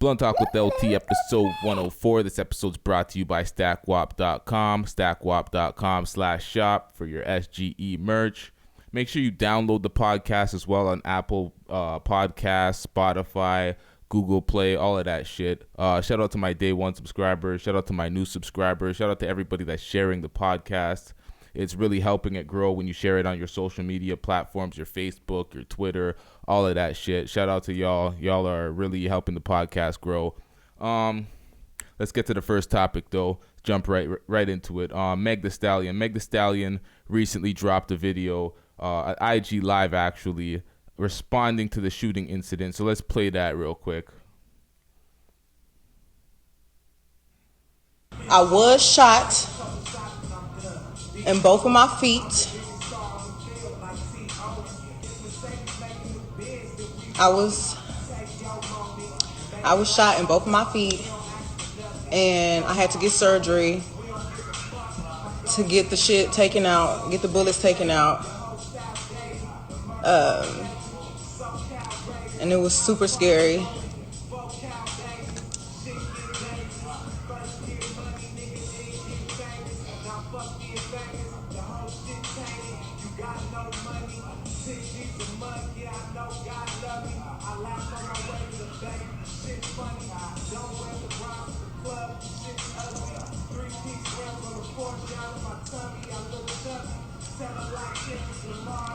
Blunt Talk with LT, episode 104. This episode's brought to you by StackWap.com, StackWap.com/shop for your SGE merch. Make sure you download the podcast as well on Apple Podcasts, Spotify, Google Play, all of that shit. Shout out to my day one subscribers. Shout out to my new subscribers. Shout out to everybody that's sharing the podcast. It's really helping it grow when you share it on your social media platforms, your Facebook, your Twitter, all of that shit. Shout out to y'all. Y'all are really helping the podcast grow. Let's get to the first topic, though. Jump right into it. Meg Thee Stallion. Meg Thee Stallion recently dropped a video, at IG Live, actually, responding to the shooting incident. So let's play that real quick. I was shot in both of my feet. I was shot in both of my feet, and I had to get surgery to get the shit taken out, get the bullets taken out. And it was super scary.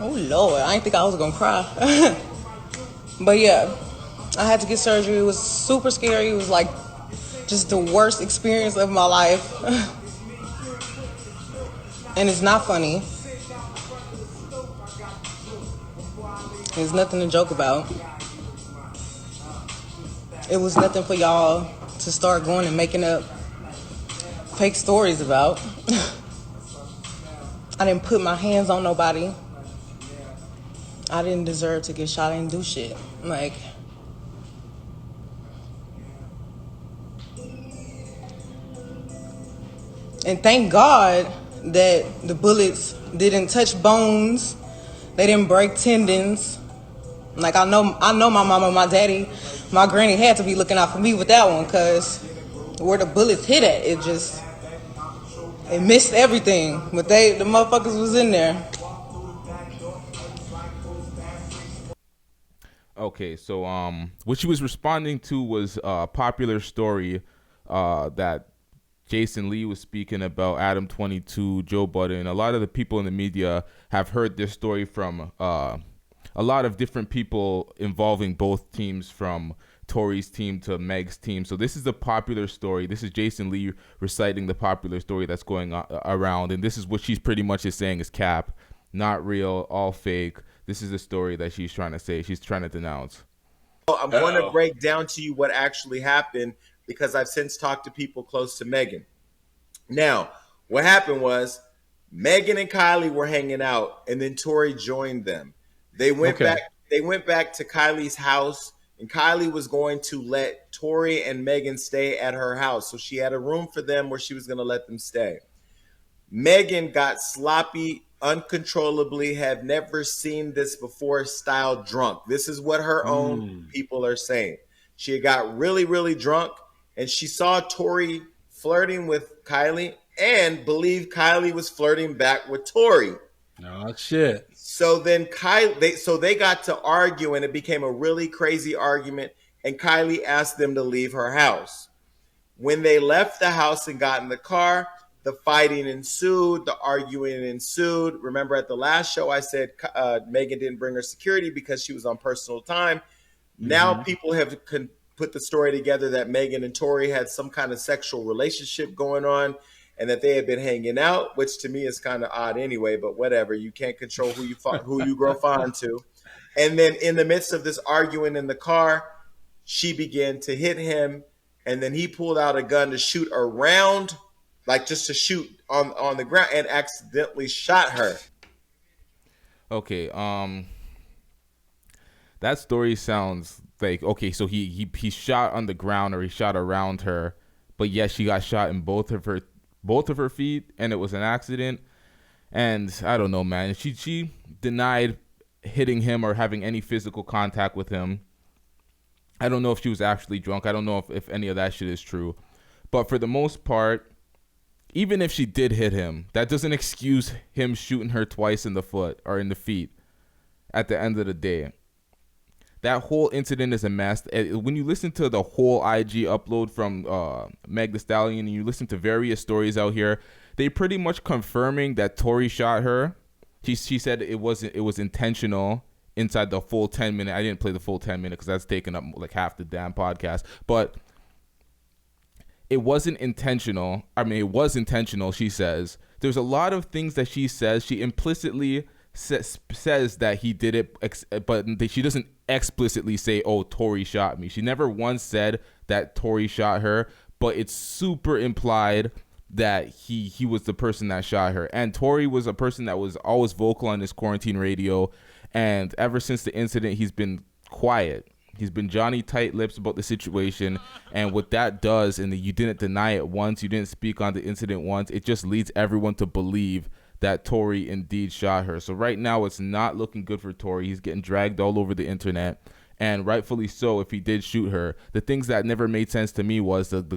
Oh Lord, I didn't think I was gonna cry. But yeah, I had to get surgery. It was super scary. It was like just the worst experience of my life. And it's not funny. There's nothing to joke about. It was nothing for y'all to start going and making up fake stories about. I didn't put my hands on nobody. I didn't deserve to get shot. I didn't do shit. Like, and thank God that the bullets didn't touch bones. They didn't break tendons. Like, I know my mama, my daddy, my granny had to be looking out for me with that one, because where the bullets hit at, it missed everything. But the motherfuckers was in there. Okay, so what she was responding to was a popular story that Jason Lee was speaking about, Adam 22, Joe Budden. A lot of the people in the media have heard this story from a lot of different people involving both teams, from Tory's team to Meg's team. So this is a popular story. This is Jason Lee reciting the popular story that's going around, and this is what she's pretty much is saying is cap, not real, all fake. This is the story that she's trying to say. She's trying to denounce. I'm going to break down to you what actually happened, because I've since talked to people close to Megan. Now, what happened was Megan and Kylie were hanging out, and then Tory joined them. They went back to Kylie's house, and Kylie was going to let Tory and Megan stay at her house. So she had a room for them where she was going to let them stay. Megan got sloppy, uncontrollably, have never seen this before style drunk. This is what her own people are saying. She got really, really drunk, and she saw Tory flirting with Kylie and believed Kylie was flirting back with Tory. Oh, shit. So then they got to argue, and it became a really crazy argument, and Kylie asked them to leave her house. When they left the house and got in the car, the fighting ensued, the arguing ensued. Remember at the last show I said Megan didn't bring her security because she was on personal time. Now people have put the story together that Megan and Tory had some kind of sexual relationship going on, and that they had been hanging out, which to me is kind of odd anyway, but whatever. You can't control who you grow fond to. And then in the midst of this arguing in the car, she began to hit him, and then he pulled out a gun to shoot around, like just to shoot on the ground, and accidentally shot her. Okay, that story sounds like, okay, so he shot on the ground, or he shot around her, but yet she got shot in both of her feet, and it was an accident. And I don't know, man. She denied hitting him or having any physical contact with him. I don't know if she was actually drunk. I don't know if any of that shit is true. But for the most part, even if she did hit him, that doesn't excuse him shooting her twice in the foot or in the feet at the end of the day. That whole incident is a mess. When you listen to the whole IG upload from Megan Thee Stallion and you listen to various stories out here, they pretty much confirming that Tory shot her. She said it was intentional inside the full 10 minute. I didn't play the full 10 minute because that's taking up like half the damn podcast. But it wasn't intentional. I mean, it was intentional, she says. There's a lot of things that she says. She implicitly says that he did it, but she doesn't explicitly say, oh, Tory shot me. She never once said that Tory shot her, but it's super implied that he was the person that shot her. And Tory was a person that was always vocal on his quarantine radio, and ever since the incident, he's been quiet. He's been Johnny tight lips about the situation, and what that does, and you didn't deny it once, you didn't speak on the incident once, it just leads everyone to believe that Tory indeed shot her. So right now, it's not looking good for Tory. He's getting dragged all over the internet, and rightfully so if he did shoot her. The things that never made sense to me was that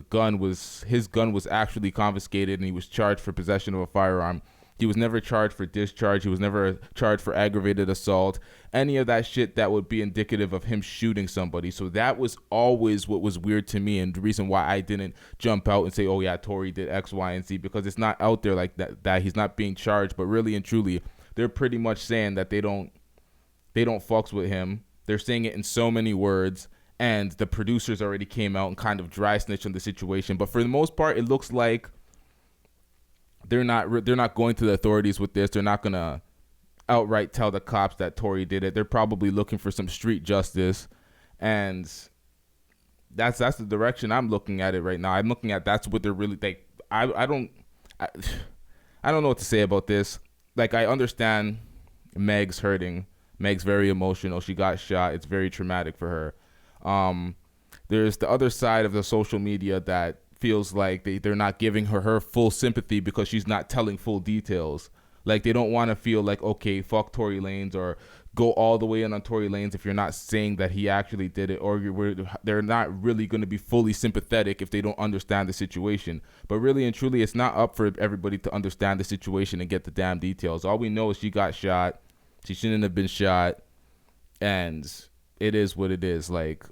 his gun was actually confiscated, and he was charged for possession of a firearm. He was never charged for discharge. He was never charged for aggravated assault. Any of that shit that would be indicative of him shooting somebody. So that was always what was weird to me, and the reason why I didn't jump out and say, oh yeah, Tory did X, Y, and Z, because it's not out there like that he's not being charged. But really and truly, they're pretty much saying that they don't fucks with him. They're saying it in so many words, and the producers already came out and kind of dry snitched on the situation. But for the most part, it looks like they're not going to the authorities with this. They're not gonna outright tell the cops that Tory did it. They're probably looking for some street justice, and that's the direction I'm looking at it right now. I'm looking at that's what they're really like. I don't know what to say about this. Like, I understand Meg's hurting. Meg's very emotional. She got shot. It's very traumatic for her. There's the other side of the social media that feels like they're not giving her full sympathy because she's not telling full details. Like, they don't want to feel like, okay, fuck Tory Lanez, or go all the way in on Tory Lanez if you're not saying that he actually did it, or they're not really going to be fully sympathetic if they don't understand the situation. But really and truly, it's not up for everybody to understand the situation and get the damn details. All we know is she got shot. She shouldn't have been shot, and it is what it is. Like,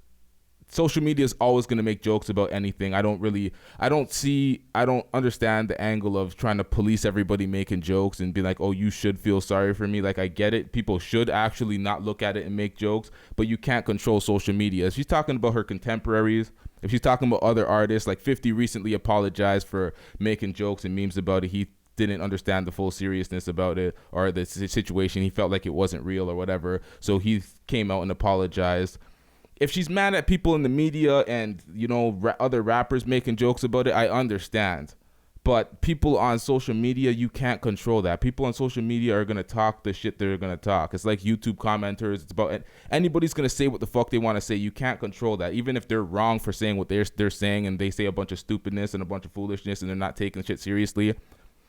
social media is always going to make jokes about anything. I don't understand the angle of trying to police everybody making jokes and be like, oh, you should feel sorry for me. Like, I get it. People should actually not look at it and make jokes, but you can't control social media. If she's talking about her contemporaries, if she's talking about other artists, like 50 recently apologized for making jokes and memes about it. He didn't understand the full seriousness about it or the situation. He felt like it wasn't real or whatever. So he came out and apologized. If she's mad at people in the media and, you know, other rappers making jokes about it, I understand. But people on social media, you can't control that. People on social media are going to talk the shit they're going to talk. It's like YouTube commenters. It's about anybody's going to say what the fuck they want to say. You can't control that. Even if they're wrong for saying what they're saying and they say a bunch of stupidness and a bunch of foolishness and they're not taking shit seriously,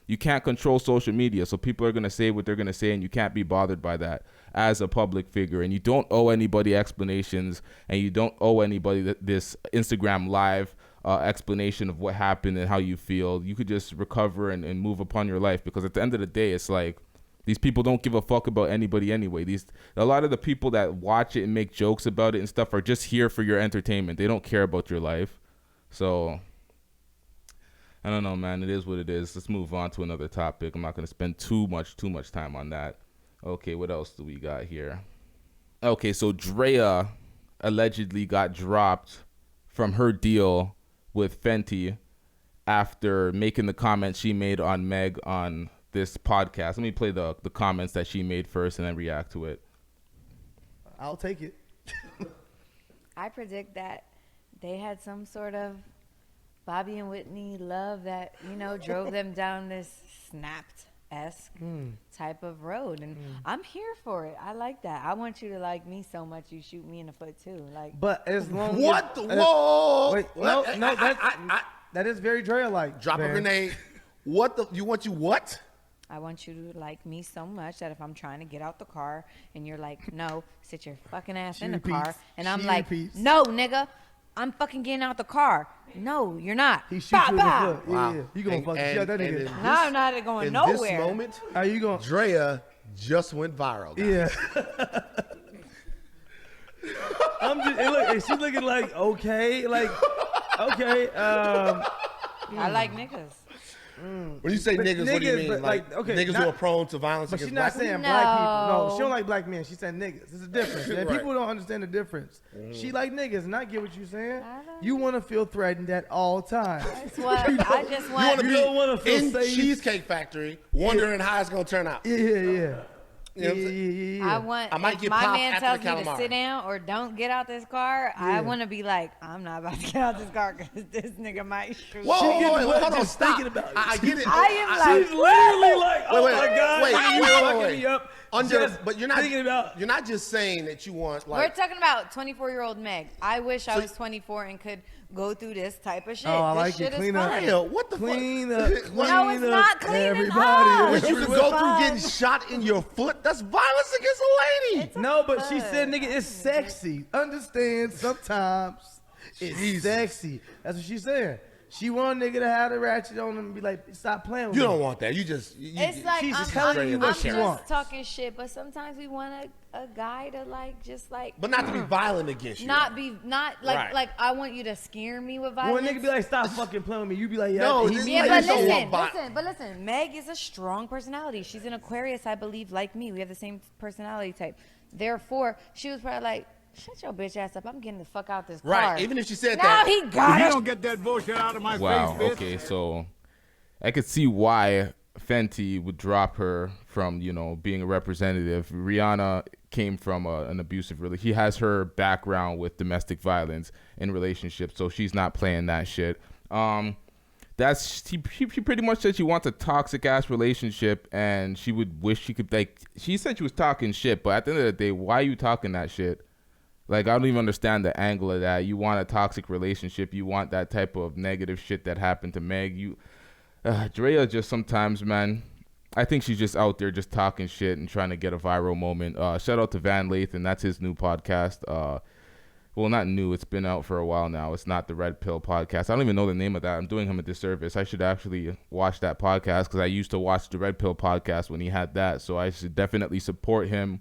you can't control social media. So people are going to say what they're going to say, and you can't be bothered by that as a public figure. And you don't owe anybody explanations, and you don't owe anybody this Instagram live explanation of what happened and how you feel. You could just recover and move upon your life, because at the end of the day, it's like these people don't give a fuck about anybody anyway. A lot of the people that watch it and make jokes about it and stuff are just here for your entertainment. They don't care about your life. So I don't know, man. It is what it is. Let's move on to another topic. I'm not going to spend too much time on that. Okay, what else do we got here? Okay, so Draya allegedly got dropped from her deal with Fenty after making the comments she made on Meg on this podcast. Let me play the comments that she made first and then react to it. I'll take it. I predict that they had some sort of Bobby and Whitney love that, you know, drove them down this Snapped-esque type of road. And I'm here for it. I like that. I want you to like me so much you shoot me in the foot too. Like, but as long what? as... Whoa! Wait, no, that is very Draya-like. Drop a grenade. What the? You what? I want you to like me so much that if I'm trying to get out the car and you're like, no, sit your fucking ass in the car. And I'm like, no, nigga, I'm fucking getting out the car. No, you're not. He shoots you in the foot. Wow. Yeah. You gonna fucking shut that nigga. No, I'm not going nowhere. In this moment, How you going? Draya just went viral. Guys. Yeah. I'm just, and look, and she's looking like, okay. I like niggas. When you say niggas, what do you mean? Like niggas who are prone to violence But she's against not black saying people? black people. No, she don't like black men. She's saying niggas. There's a difference. And Right. people don't understand the difference. She like niggas, and I get what you're saying. I don't- You want to feel threatened at all times. That's what I just You want. want to You don't wanna be feel in safe. Cheesecake Factory, wondering how it's gonna turn out. Yeah. You know what I'm saying? I want. I might if get my popped man after tells the me to calamari. sit down or don't get out this car, I want to be like, I'm not about to get out this car because this nigga might shoot. Whoa, me. wait, hold on, just stop. thinking about it. I get it. I am like, She's literally like, oh Wait, my God, wait, you wait, fucking wait. me up. But you're not thinking about. You're not just saying that you want we're like. talking about 24-year-old Meg. I wish I So- was 24 and could go through this type of shit. Oh, I this like it. shit is Clean up. fun. Hell, what the Clean fuck? up. No, it's not cleaning everybody. up. When you This can is go through fun. getting shot in your foot, that's violence against a lady. It's No, but she fun. said, nigga, it's sexy. Understand? Sometimes it's sexy. That's what she said. She want a nigga to have the ratchet on him and be like, stop playing with You me. don't want that. You just. It's like she's I'm, telling I'm, you I'm what she just wants. talking shit, but sometimes we want a guy to like just like But not to be violent against you. not be not like Right. like I want you to scare me with When violence. a nigga be like, stop fucking playing with me, you be like, yeah, No, he- this- yeah, Like, but you don't listen, want listen. Meg is a strong personality. She's an Aquarius, I believe, like me. We have the same personality type. Therefore, she was probably like, "Shut your bitch ass up! I'm getting the fuck out this car." Right. Even if she said now that. he got You it. don't get that bullshit out of my Wow. face, bitch. Okay, so I could see why Fenty would drop her from, being a representative. Rihanna came from an abusive relationship. He has her background with domestic violence in relationships, so she's not playing that shit. She pretty much said she wants a toxic ass relationship, and she would wish she could she said she was talking shit, but at the end of the day, why are you talking that shit? Like, I don't even understand the angle of that. You want a toxic relationship. You want that type of negative shit that happened to Meg. Draya just sometimes, man, I think she's just out there just talking shit and trying to get a viral moment. Shout out to Van Lathan. That's his new podcast. Well, not new. It's been out for a while now. It's not the Red Pill podcast. I don't even know the name of that. I'm doing him a disservice. I should actually watch that podcast because I used to watch the Red Pill podcast when he had that. So I should definitely support him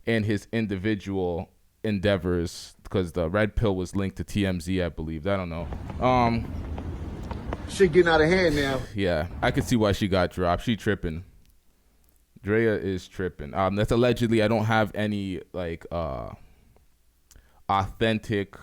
in his individual endeavors because the Red Pill was linked to TMZ, I believe. I don't know. Shit getting out of hand now. Yeah, I could see why she got dropped. She tripping. Draya is tripping. That's allegedly. I don't have any authentic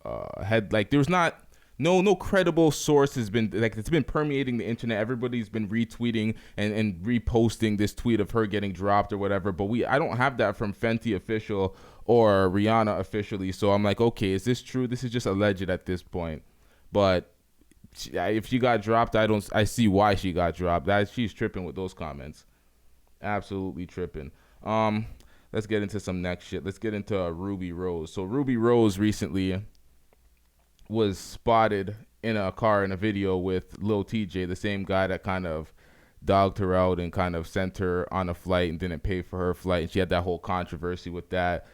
there's no credible source has been it's been permeating the internet. Everybody's been retweeting and reposting this tweet of her getting dropped or whatever, but I don't have that from Fenty official or Rihanna officially. So I'm like, okay, is this true? This is just alleged at this point. But if she got dropped, I see why she got dropped. She's tripping with those comments. Absolutely tripping. Let's get into some next shit. Let's get into Ruby Rose. So Ruby Rose recently was spotted in a car in a video with Lil TJ, the same guy that kind of dogged her out and kind of sent her on a flight and didn't pay for her flight. And she had that whole controversy with that.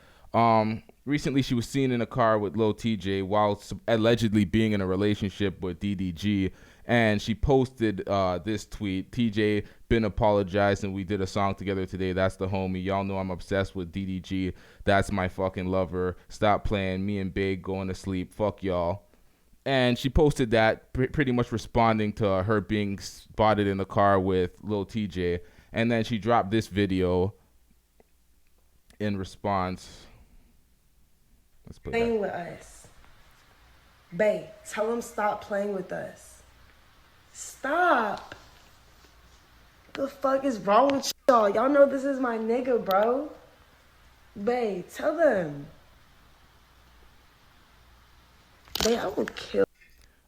Recently, she was seen in a car with Lil TJ while allegedly being in a relationship with DDG. And she posted this tweet. TJ been apologizing. We did a song together today. That's the homie. Y'all know I'm obsessed with DDG. That's my fucking lover. Stop playing. Me and Big going to sleep. Fuck y'all. And she posted that pretty much responding to her being spotted in the car with Lil TJ. And then she dropped this video in response. Let's put Playing with us. Bae, tell him stop playing with us. Stop. The fuck is wrong with y'all? Y'all know this is my nigga, bro. Bae, tell them. Bae, I will kill.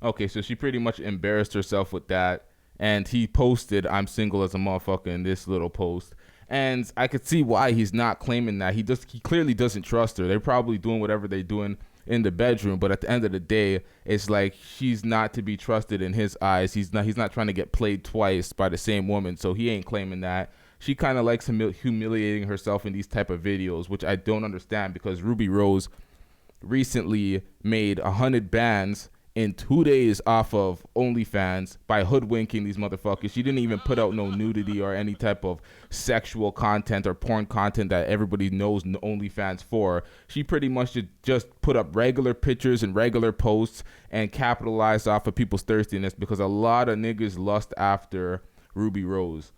Okay, so she pretty much embarrassed herself with that. And he posted, I'm single as a motherfucker in this little post. And I could see why he's not claiming that. He clearly doesn't trust her. They're probably doing whatever they're doing in the bedroom, but at the end of the day, it's like she's not to be trusted in his eyes. He's not trying to get played twice by the same woman, so he ain't claiming that. She kind of likes humiliating herself in these type of videos, which I don't understand, because Ruby Rose recently made 100 bands in 2 days off of OnlyFans by hoodwinking these motherfuckers. She didn't even put out no nudity or any type of sexual content or porn content that everybody knows OnlyFans for. She pretty much just put up regular pictures and regular posts and capitalized off of people's thirstiness, because a lot of niggas lust after Ruby Rose.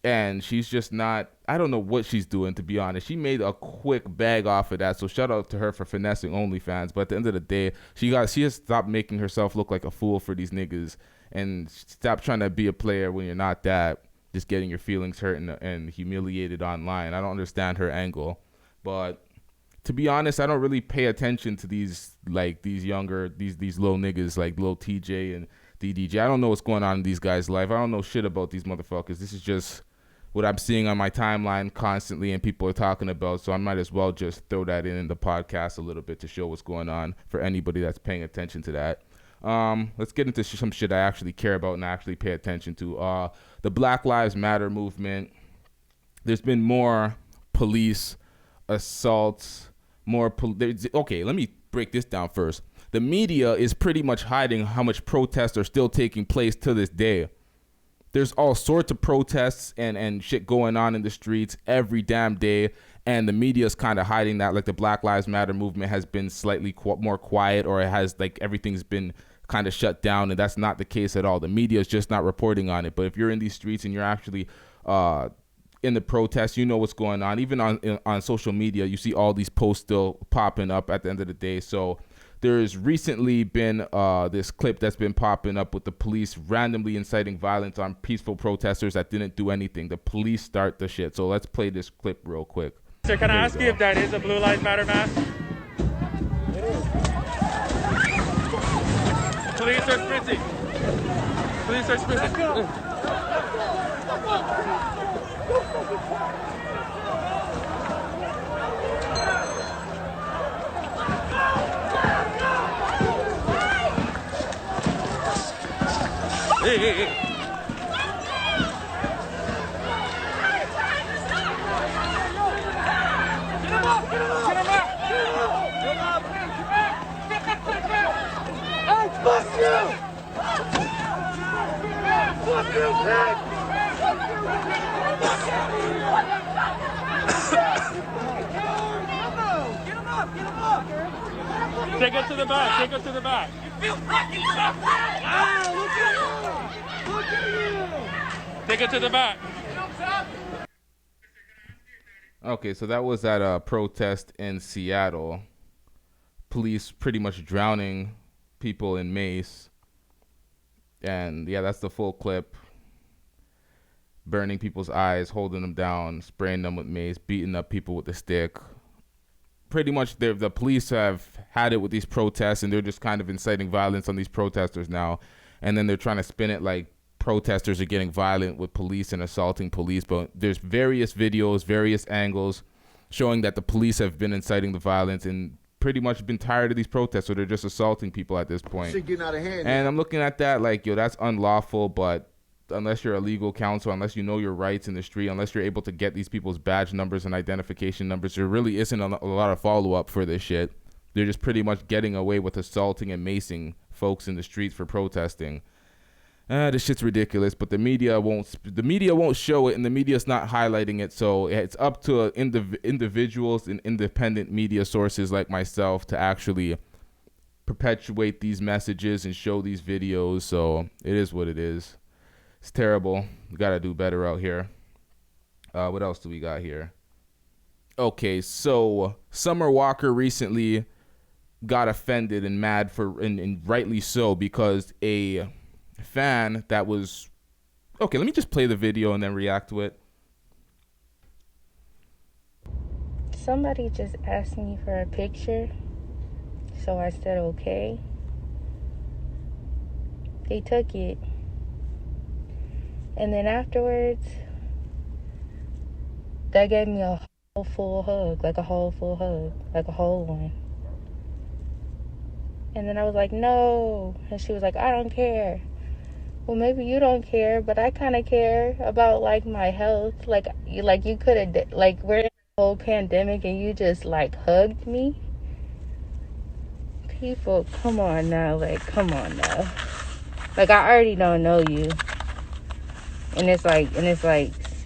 And she's just not, I don't know what she's doing, to be honest. She made a quick bag off of that, so shout out to her for finessing OnlyFans. But at the end of the day, she has stopped making herself look like a fool for these niggas, and stop trying to be a player when you're not that, just getting your feelings hurt and humiliated online. I don't understand her angle. But to be honest, I don't really pay attention to these little niggas like Lil TJ and DDJ. I don't know what's going on in these guys' life. I don't know shit about these motherfuckers. This is just what I'm seeing on my timeline constantly and people are talking about, so I might as well just throw that in the podcast a little bit to show what's going on for anybody that's paying attention to that. Let's get into some shit I actually care about and I actually pay attention to. The Black Lives Matter movement. There's been more police assaults, okay, let me break this down first. The media is pretty much hiding how much protests are still taking place to this day. There's all sorts of protests and shit going on in the streets every damn day, and the media is kind of hiding that. Like the Black Lives Matter movement has been slightly more quiet, or it has, like, everything's been kind of shut down, and that's not the case at all. The media is just not reporting on it. But if you're in these streets and you're actually in the protests, you know what's going on. Even on social media, you see all these posts still popping up at the end of the day. So there's recently been this clip that's been popping up with the police randomly inciting violence on peaceful protesters that didn't do anything. The police start the shit. So let's play this clip real quick. Sir, can I ask you if that is a Blue Lives Matter mask? Police are sprinting. Police are sprinting. Hey, hey, hey. Fuck you! Fuck you, pig! Get him up! Get him up! Take it to the back. Take it to the back. You feel fucking tough! Wow, look at you! Look at you! Take it to the back. Okay, so that was at a protest in Seattle. Police pretty much drowning people in mace. And yeah, that's the full clip. Burning people's eyes, holding them down, spraying them with mace, beating up people with a stick. Pretty much the police have had it with these protests, and they're just kind of inciting violence on these protesters now. And then they're trying to spin it like protesters are getting violent with police and assaulting police. But there's various videos, various angles showing that the police have been inciting the violence and pretty much been tired of these protests, so they're just assaulting people at this point. Shit getting out of hand. And I'm looking at that like, yo, that's unlawful, but unless you're a legal counsel, unless you know your rights in the street, unless you're able to get these people's badge numbers and identification numbers, there really isn't a lot of follow-up for this shit. They're just pretty much getting away with assaulting and macing folks in the streets for protesting. This shit's ridiculous, but the media won't show it, and the media's not highlighting it, so it's up to individuals and independent media sources like myself to actually perpetuate these messages and show these videos. So it is what it is. It's terrible. We gotta do better out here. What else do we got here? Okay, so Summer Walker recently got offended and mad and rightly so, because a fan that was okay, let me just play the video and then react to it. Somebody just asked me for a picture, so I said okay. They took it, and then afterwards they gave me a whole full hug, like a whole full hug, like a whole one. And then I was like, no. And she was like, I don't care. Well, maybe you don't care, but I kind of care about, like, my health. Like you could have, like, we're in the whole pandemic and you just, like, hugged me. People, come on now. Like, come on now. Like, I already don't know you. And it's like,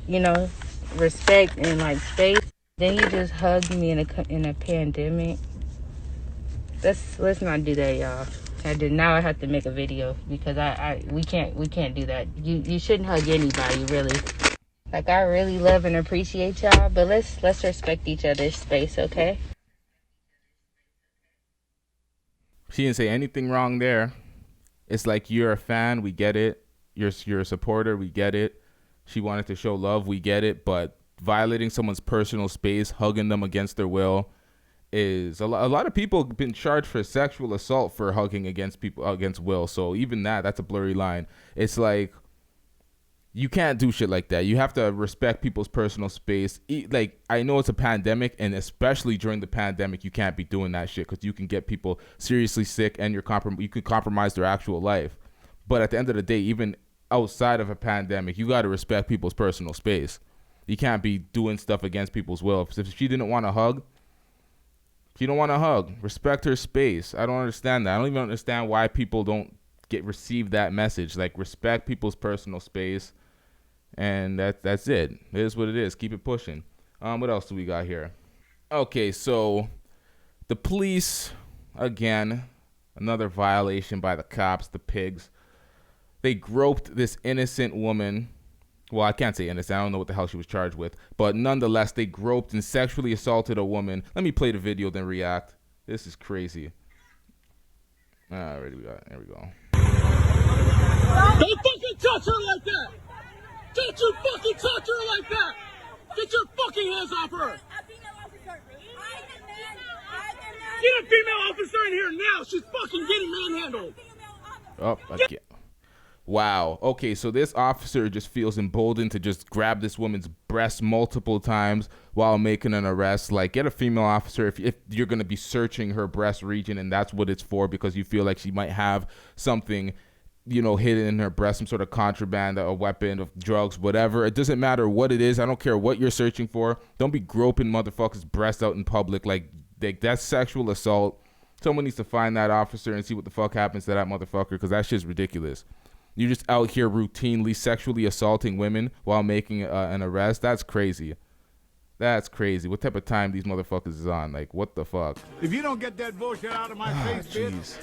you know, respect and, like, space. Then you just hugged me in a pandemic. Let's not do that, y'all. Now I have to make a video because we can't do that. You shouldn't hug anybody, really. Like, I really love and appreciate y'all, but let's respect each other's space, okay? She didn't say anything wrong there. It's like, you're a fan, we get it. You're a supporter, we get it. She wanted to show love, we get it. But violating someone's personal space, hugging them against their will, is a lot of people have been charged for sexual assault for hugging against will. So even that's a blurry line. It's like, you can't do shit like that. You have to respect people's personal space. Like, I know it's a pandemic, and especially during the pandemic, you can't be doing that shit because you can get people seriously sick and you could compromise their actual life. But at the end of the day, even outside of a pandemic, you got to respect people's personal space. You can't be doing stuff against people's will. If she didn't want to hug, she don't want to hug. Respect her space. I don't understand that. I don't even understand why people don't receive that message. Like, respect people's personal space, and that's it. It is what it is. Keep it pushing. What else do we got here? Okay, so the police, again, another violation by the cops, the pigs. They groped this innocent woman. Well, I can't say innocent. I don't know what the hell she was charged with. But nonetheless, they groped and sexually assaulted a woman. Let me play the video, then react. This is crazy. Alright, there we go. Don't fucking touch her like that! Don't you fucking touch her like that! Get your fucking hands off her! Get a female officer in here now! She's fucking getting manhandled! Oh, again. Wow. Okay, so this officer just feels emboldened to just grab this woman's breast multiple times while making an arrest. Like, get a female officer if you're going to be searching her breast region, and that's what it's for, because you feel like she might have something, you know, hidden in her breast, some sort of contraband, a weapon, of drugs, whatever. It doesn't matter what it is. I don't care what you're searching for. Don't be groping motherfuckers' breasts out in public. Like that's sexual assault. Someone needs to find that officer and see what the fuck happens to that motherfucker, because that shit's ridiculous. You're just out here routinely sexually assaulting women while making an arrest. That's crazy. That's crazy. What type of time these motherfuckers is on? Like, what the fuck? If you don't get that bullshit out of my face, bitch.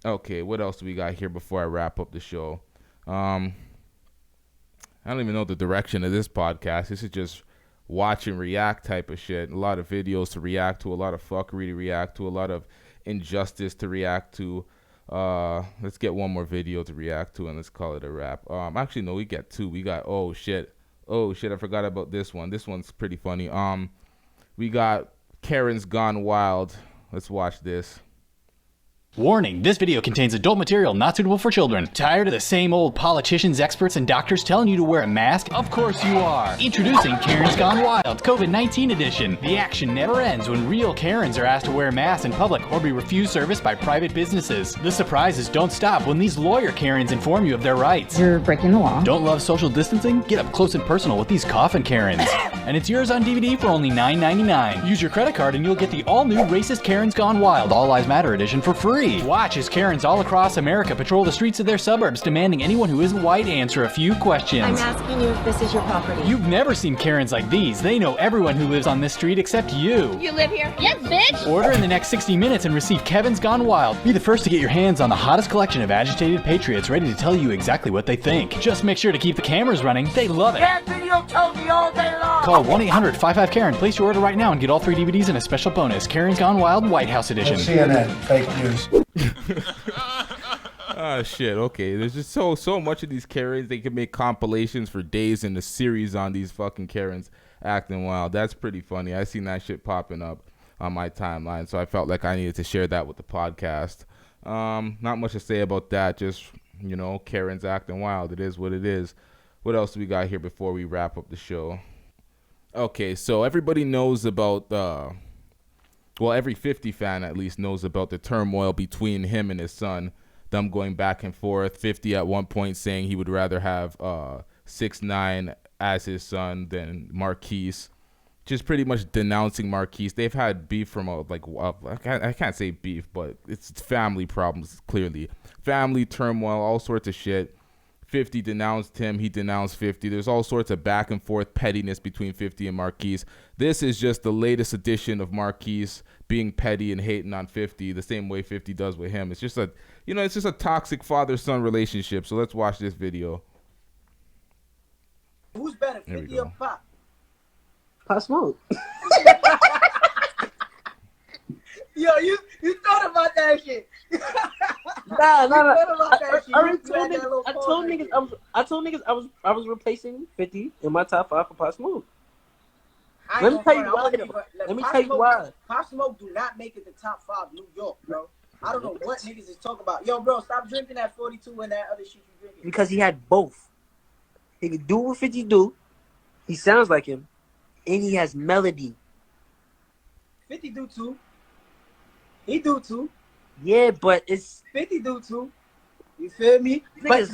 Okay, what else do we got here before I wrap up the show? I don't even know the direction of this podcast. This is just watch and react type of shit. A lot of videos to react to, a lot of fuckery to react to, a lot of injustice to react to. Let's get one more video to react to, and let's call it a wrap. Actually, no, we got two. We got, oh shit, I forgot about this one. This one's pretty funny. We got Karen's Gone Wild. Let's watch this. Warning, this video contains adult material not suitable for children. Tired of the same old politicians, experts, and doctors telling you to wear a mask? Of course you are. Introducing Karen's Gone Wild, COVID-19 edition. The action never ends when real Karens are asked to wear masks in public or be refused service by private businesses. The surprises don't stop when these lawyer Karens inform you of their rights. You're breaking the law. Don't love social distancing? Get up close and personal with these coffin Karens. And it's yours on DVD for only $9.99. Use your credit card and you'll get the all-new Racist Karen's Gone Wild All Lives Matter edition for free. Watch as Karens all across America patrol the streets of their suburbs, demanding anyone who isn't white answer a few questions. I'm asking you if this is your property. You've never seen Karens like these. They know everyone who lives on this street except you. You live here? Yes, bitch! Order in the next 60 minutes and receive Kevin's Gone Wild. Be the first to get your hands on the hottest collection of agitated patriots ready to tell you exactly what they think. Just make sure to keep the cameras running. They love it. That video told me all day long! Call 1-800-55-KAREN. Place your order right now and get all 3 DVDs and a special bonus. Karen's Gone Wild White House Edition. CNN, fake news. Oh shit, okay. There's just so much of these Karens. They can make compilations for days and a series on these fucking Karens acting wild. That's pretty funny. I seen that shit popping up on my timeline, so I felt like I needed to share that with the podcast. Not much to say about that. Just, you know, Karens acting wild. It is what it is. What else do we got here before we wrap up the show? Okay, so everybody knows about well, every 50 fan at least knows about the turmoil between him and his son, them going back and forth. 50 at one point saying he would rather have 6ix9ine as his son than Marquise, just pretty much denouncing Marquise. They've had beef from I can't say beef, but it's family problems, clearly. Family turmoil, all sorts of shit. 50 denounced him, he denounced 50. There's all sorts of back and forth pettiness between 50 and Marquise. This is just the latest edition of Marquise being petty and hating on 50 the same way 50 does with him. It's just a toxic father-son relationship. So let's watch this video. Who's better, 50 or Pop? Pop Smoke. Yo, you thought about that shit. Nah. I told niggas I was replacing 50 in my top 5 for Pop Smoke. Let me tell you why. Pop Smoke do not make it the top 5 New York, bro. I don't know what niggas is talking about. Yo, bro, stop drinking that 42 and that other shit you drinking. Because he had both. He can do what 50 do. He sounds like him, and he has melody. 50 do too. He do too. Yeah, but it's 50 do too. You feel me? But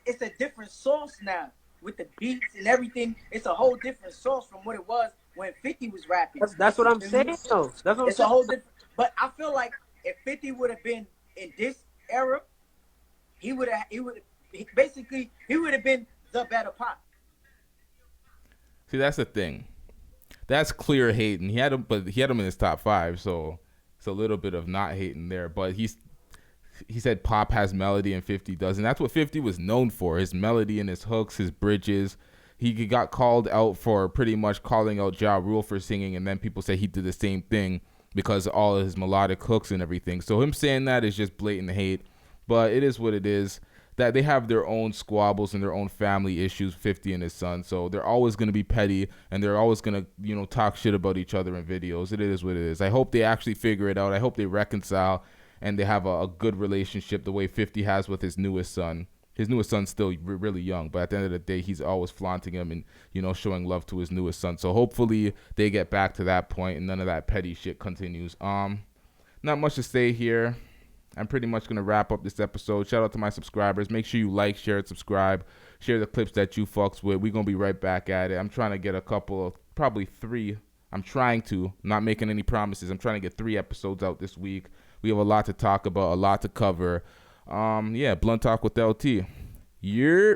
it's a different sauce now with the beats and everything. It's a whole different sauce from what it was when 50 was rapping. That's what I'm saying, though. That's what it's a whole different. But I feel like if 50 would have been in this era, he would have been the better Pop. See, that's the thing. That's clear hating. He had him in his top 5, so it's a little bit of not hating there. But he said Pop has melody and 50 doesn't. That's what 50 was known for, his melody and his hooks, his bridges. He got called out for pretty much calling out Ja Rule for singing, and then people say he did the same thing because of all of his melodic hooks and everything. So him saying that is just blatant hate, but it is what it is. That they have their own squabbles and their own family issues, 50 and his son. So they're always going to be petty, and they're always going to, talk shit about each other in videos. It is what it is. I hope they actually figure it out. I hope they reconcile and they have a good relationship the way 50 has with his newest son. His newest son's still really young, but at the end of the day, he's always flaunting him and, showing love to his newest son. So hopefully they get back to that point and none of that petty shit continues. Not much to say here. I'm pretty much going to wrap up this episode. Shout out to my subscribers. Make sure you like, share, and subscribe. Share the clips that you fucks with. We're going to be right back at it. I'm trying to get a couple of, probably 3. I'm not making any promises. I'm trying to get 3 episodes out this week. We have a lot to talk about, a lot to cover. Blunt Talk with LT. Yeah.